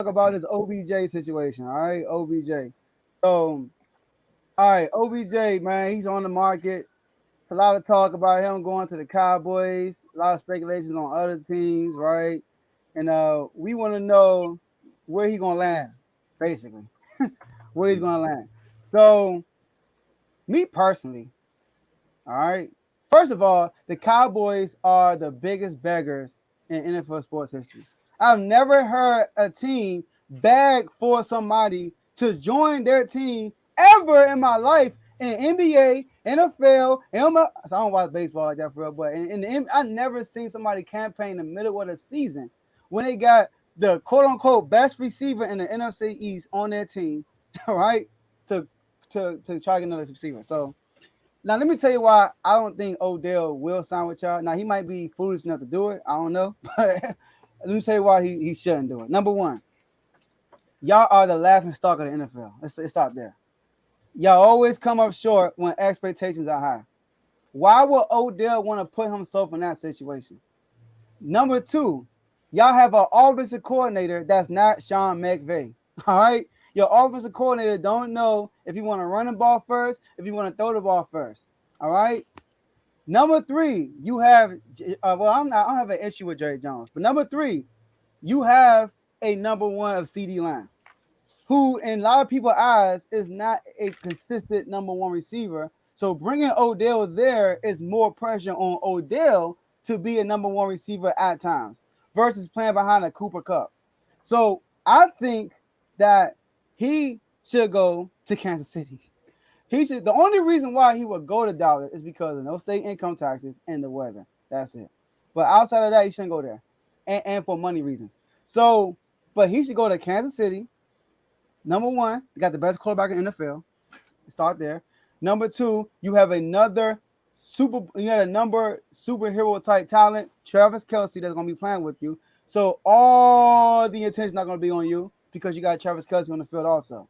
about this OBJ situation. All right, OBJ. So, all right, OBJ, man, he's on the market. It's a lot of talk about him going to the Cowboys. A lot of speculations on other teams, right? And we want to know where he's gonna land, basically, where he's gonna land. So, me personally, all right. First of all, the Cowboys are the biggest beggars in NFL sports history. I've never heard a team beg for somebody to join their team ever in my life in NBA, NFL, ML. So I don't watch baseball like that for real, but I never seen somebody campaign in the middle of the season when they got the quote unquote best receiver in the NFC East on their team, all right, to try to get another receiver. So now let me tell you why I don't think Odell will sign with y'all. Now he might be foolish enough to do it. I don't know, but let me tell you why he shouldn't do it. Number one, y'all are the laughing stock of the NFL. Let's start there. Y'all always come up short when expectations are high. Why would Odell want to put himself in that situation? Number two, y'all have an offensive coordinator that's not Sean McVay. All right. Your offensive coordinator don't know if you want to run the ball first, if you want to throw the ball first. All right. Number three, you have I don't have an issue with Jerry Jones, but number three, you have a number one of CD Lamb, who in a lot of people's eyes is not a consistent number one receiver. So bringing Odell there is more pressure on Odell to be a number one receiver at times versus playing behind a Cooper Cup. So I think that he should go to Kansas City. He should. The only reason why he would go to Dallas is because of no state income taxes and the weather. That's it. But outside of that, he shouldn't go there, and for money reasons. So, but he should go to Kansas City. Number one, they got the best quarterback in the NFL. Start there. Number two, you have another you had a number superhero type talent, Travis Kelce, that's gonna be playing with you. So all the attention not gonna be on you because you got Travis Kelce on the field also.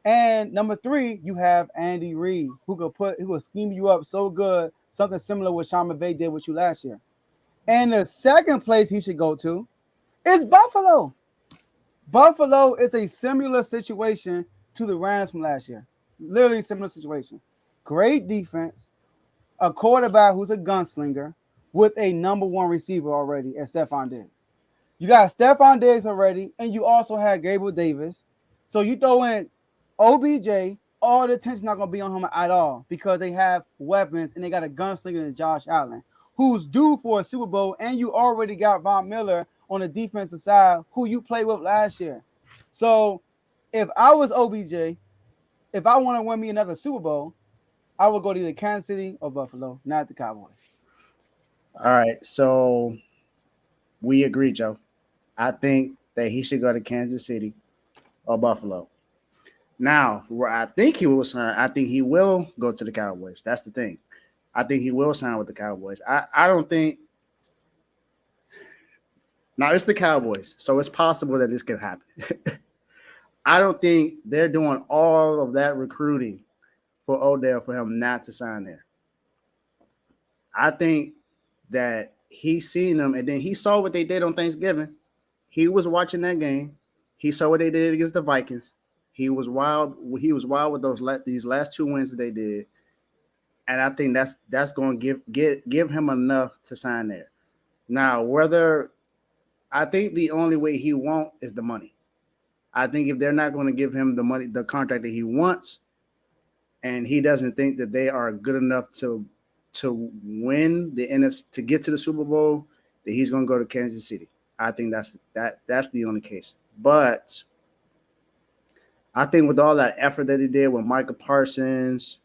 And number three, you have Andy Reid, who could scheme you up so good, something similar to what Sean McVay did with you last year. And the second place he should go to is Buffalo. Buffalo is a similar situation to the Rams from last year. Literally similar situation. Great defense, a quarterback who's a gunslinger with a number one receiver already at Stephon Diggs. You got Stephon Diggs already, and you also had Gabriel Davis. So you throw in OBJ, all the attention's not going to be on him at all because they have weapons and they got a gunslinger in Josh Allen, who's due for a Super Bowl, and you already got Von Miller on the defensive side, who you played with last year. So if I was OBJ, if I want to win me another Super Bowl, I would go to either Kansas City or Buffalo, not the Cowboys. All right, so we agree, Joe. I think that he should go to Kansas City or Buffalo. Now, where I think he will sign, I think he will go to the Cowboys. That's the thing. I think he will sign with the Cowboys. I don't think. Now, it's the Cowboys, so it's possible that this could happen. I don't think they're doing all of that recruiting for Odell for him not to sign there. I think that he's seen them, and then he saw what they did on Thanksgiving. He was watching that game. He saw what they did against the Vikings. He was wild. He was wild with these last two wins that they did, and I think that's going to give him enough to sign there. Now, whether I think the only way he won't is the money. I think if they're not going to give him the money, the contract that he wants, and he doesn't think that they are good enough to win the NFC to get to the Super Bowl, that he's going to go to Kansas City. I think that's the only case. But I think with all that effort that he did with Micah Parsons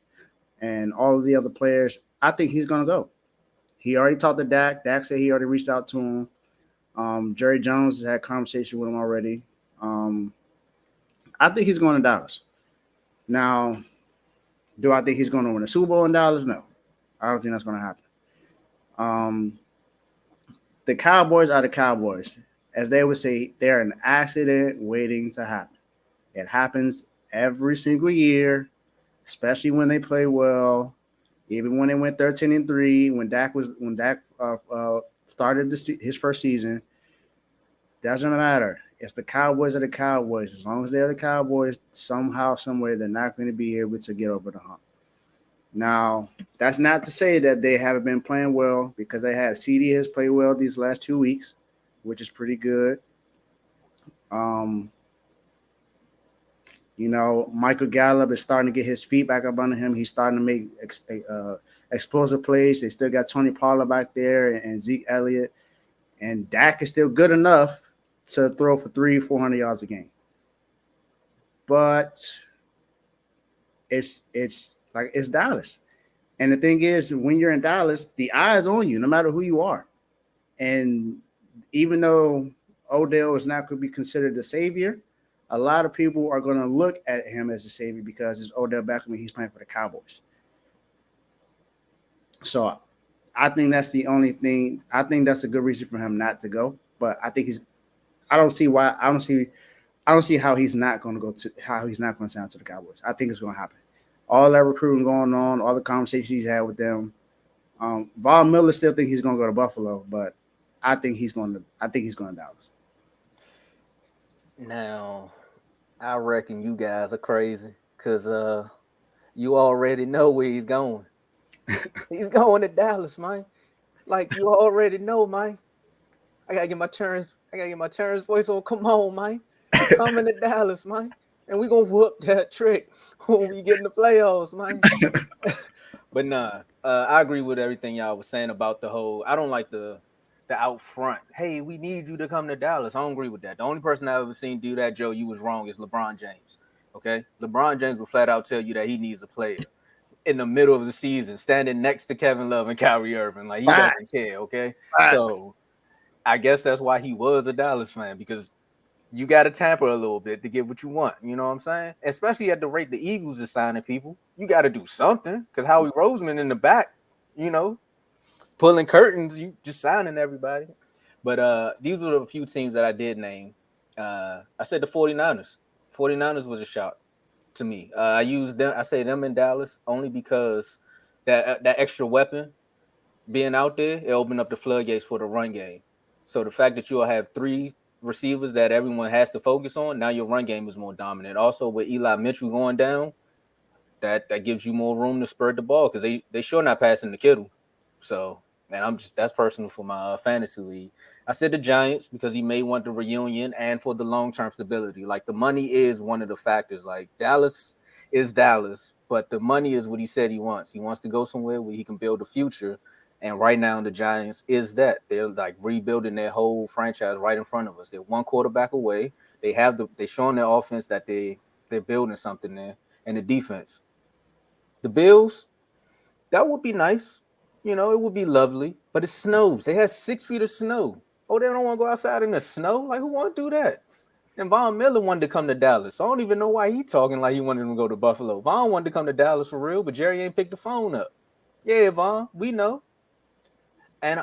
and all of the other players, I think he's going to go. He already talked to Dak. Dak said he already reached out to him. Jerry Jones has had conversation with him already. I think he's going to Dallas. Now, do I think he's going to win a Super Bowl in Dallas? No. I don't think that's going to happen. The Cowboys are the Cowboys. As they would say, they're an accident waiting to happen. It happens every single year, especially when they play well. Even when they went 13-3, when Dak started his first season, doesn't matter. If the Cowboys are the Cowboys, as long as they're the Cowboys, somehow, somewhere, they're not going to be able to get over the hump. Now, that's not to say that they haven't been playing well because they have CD has played well these last 2 weeks, which is pretty good. Um, Michael Gallup is starting to get his feet back up under him. He's starting to make explosive plays. They still got Tony Pollard back there and Zeke Elliott, and Dak is still good enough to throw for 300-400 yards a game. But it's Dallas. And the thing is, when you're in Dallas, the eye is on you, no matter who you are. And even though Odell is not going to be considered the savior, a lot of people are going to look at him as a savior because it's Odell Beckham and he's playing for the Cowboys. So I think that's the only thing. I think that's a good reason for him not to go. But I think I don't see how he's not going to sign to the Cowboys. I think it's going to happen. All that recruiting going on, all the conversations he's had with them. Von Miller still think he's going to go to Buffalo, but I think he's going to Dallas. Now, I reckon you guys are crazy because you already know where he's going. He's going to Dallas, man. Like you already know, man. I gotta get my Terrence voice on. Come on, man. He's coming to Dallas, man. And we're gonna whoop that trick when we get in the playoffs, man. But nah, I agree with everything y'all was saying about the whole. I don't like the out front. Hey, we need you to come to Dallas. I don't agree with that. The only person I've ever seen do that, Joe, you was wrong, is LeBron James. Okay, LeBron James will flat out tell you that he needs a player in the middle of the season, standing next to Kevin Love and Kyrie Irving, like he doesn't care. Okay, so I guess that's why he was a Dallas fan, because you got to tamper a little bit to get what you want. You know what I'm saying? Especially at the rate the Eagles is signing people, you got to do something, because Howie Roseman in the back, pulling curtains, you just signing everybody. But these were the few teams that I did name. I said the 49ers. 49ers was a shock to me. I used them. I say them in Dallas only because that extra weapon being out there, it opened up the floodgates for the run game. So the fact that you'll have 3 receivers that everyone has to focus on, now your run game is more dominant. Also, with Eli Mitchell going down, that gives you more room to spread the ball, because they sure not passing the Kittle. So, and that's personal for my fantasy league. I said the Giants because he may want the reunion and for the long-term stability. Like, the money is one of the factors. Like, Dallas is Dallas, but the money is what he said he wants. He wants to go somewhere where he can build a future. And right now, the Giants is that. They're like rebuilding their whole franchise right in front of us. They're one quarterback away. They're showing their offense that they're building something there. And the defense. The Bills, that would be nice. It would be lovely. But it snows. They had 6 feet of snow. Oh, they don't want to go outside in the snow? Like, who want to do that? And Von Miller wanted to come to Dallas. So I don't even know why he talking like he wanted to go to Buffalo. Von wanted to come to Dallas for real, but Jerry ain't picked the phone up. Yeah, Von, we know. And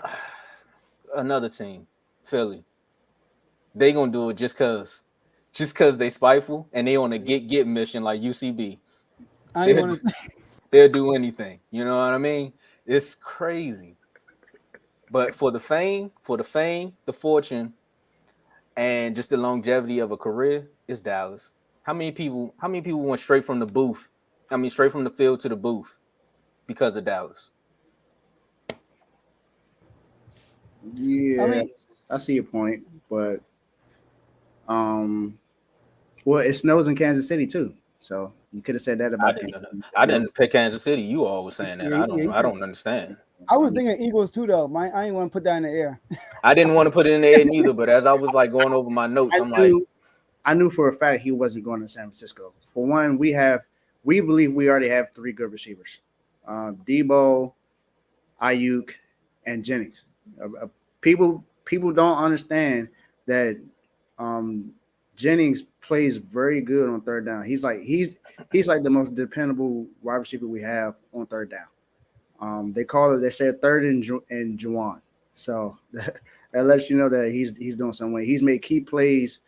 another team, Philly, they gonna do it just cause they spiteful and they on a get mission like UCB. They'll do anything. You know what I mean? It's crazy. But for the fame, the fortune, and just the longevity of a career, it's Dallas. How many people went straight from the booth? Straight from the field to the booth because of Dallas? Yeah, I see your point, but well, it snows in Kansas City too, so you could have said that about. I didn't pick Kansas City. You all were saying that. I don't understand. I was thinking Eagles too, though. I didn't want to put that in the air. I didn't want to put it in the air neither, but as I was like going over my notes, I knew for a fact he wasn't going to San Francisco. For one, we believe we already have 3 good receivers: Debo, Ayuk, and Jennings. People don't understand that Jennings plays very good on third down. He's like the most dependable wide receiver we have on third down. They said third and Juwan. So that lets you know that he's doing something. He's made key plays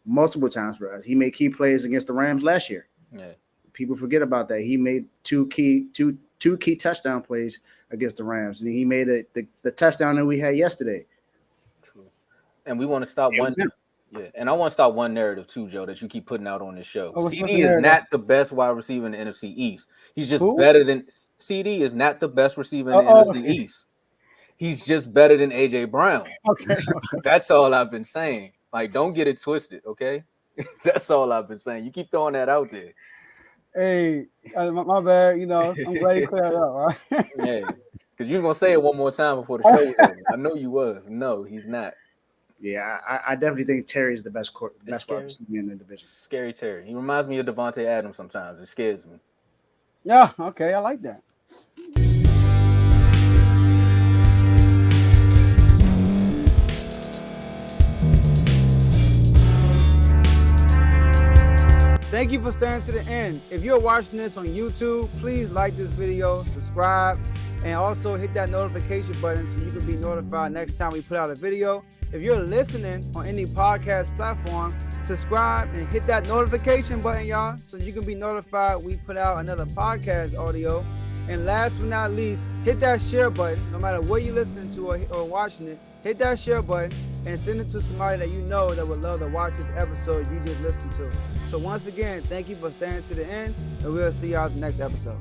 multiple times for us. He made key plays against the Rams last year. Yeah. People forget about that. He made two key touchdown plays against the Rams, and he made the touchdown that we had yesterday. True. And we want to stop Yeah, and I want to start one narrative too, Joe, that you keep putting out on this show. Oh, what's the CD is narrative? not the best wide receiver in the NFC East. He's just Who? better than CD is not the best receiver in the Oh, NFC okay. East. He's just better than AJ Brown. Okay. That's all I've been saying. Like, don't get it twisted, okay? That's all I've been saying. You keep throwing that out there. Hey, my bad. You know, I'm glad you cleared that up. All right. Yeah, because you was gonna say it one more time before the show was over. I know you was. No, he's not. Yeah, I definitely think Terry is the best wide scary. receiver in the division. Scary Terry. He reminds me of Devontae Adams sometimes. It scares me. Yeah. Okay. I like that. Thank you for staying to the end. If you're watching this on YouTube, please like this video, subscribe, and also hit that notification button so you can be notified next time we put out a video. If you're listening on any podcast platform, subscribe and hit that notification button, y'all, so you can be notified we put out another podcast audio. And last but not least, hit that share button. No matter what you're listening to or watching it, hit that share button and send it to somebody that you know that would love to watch this episode you just listened to. So once again, thank you for staying to the end, and we'll see y'all in the next episode.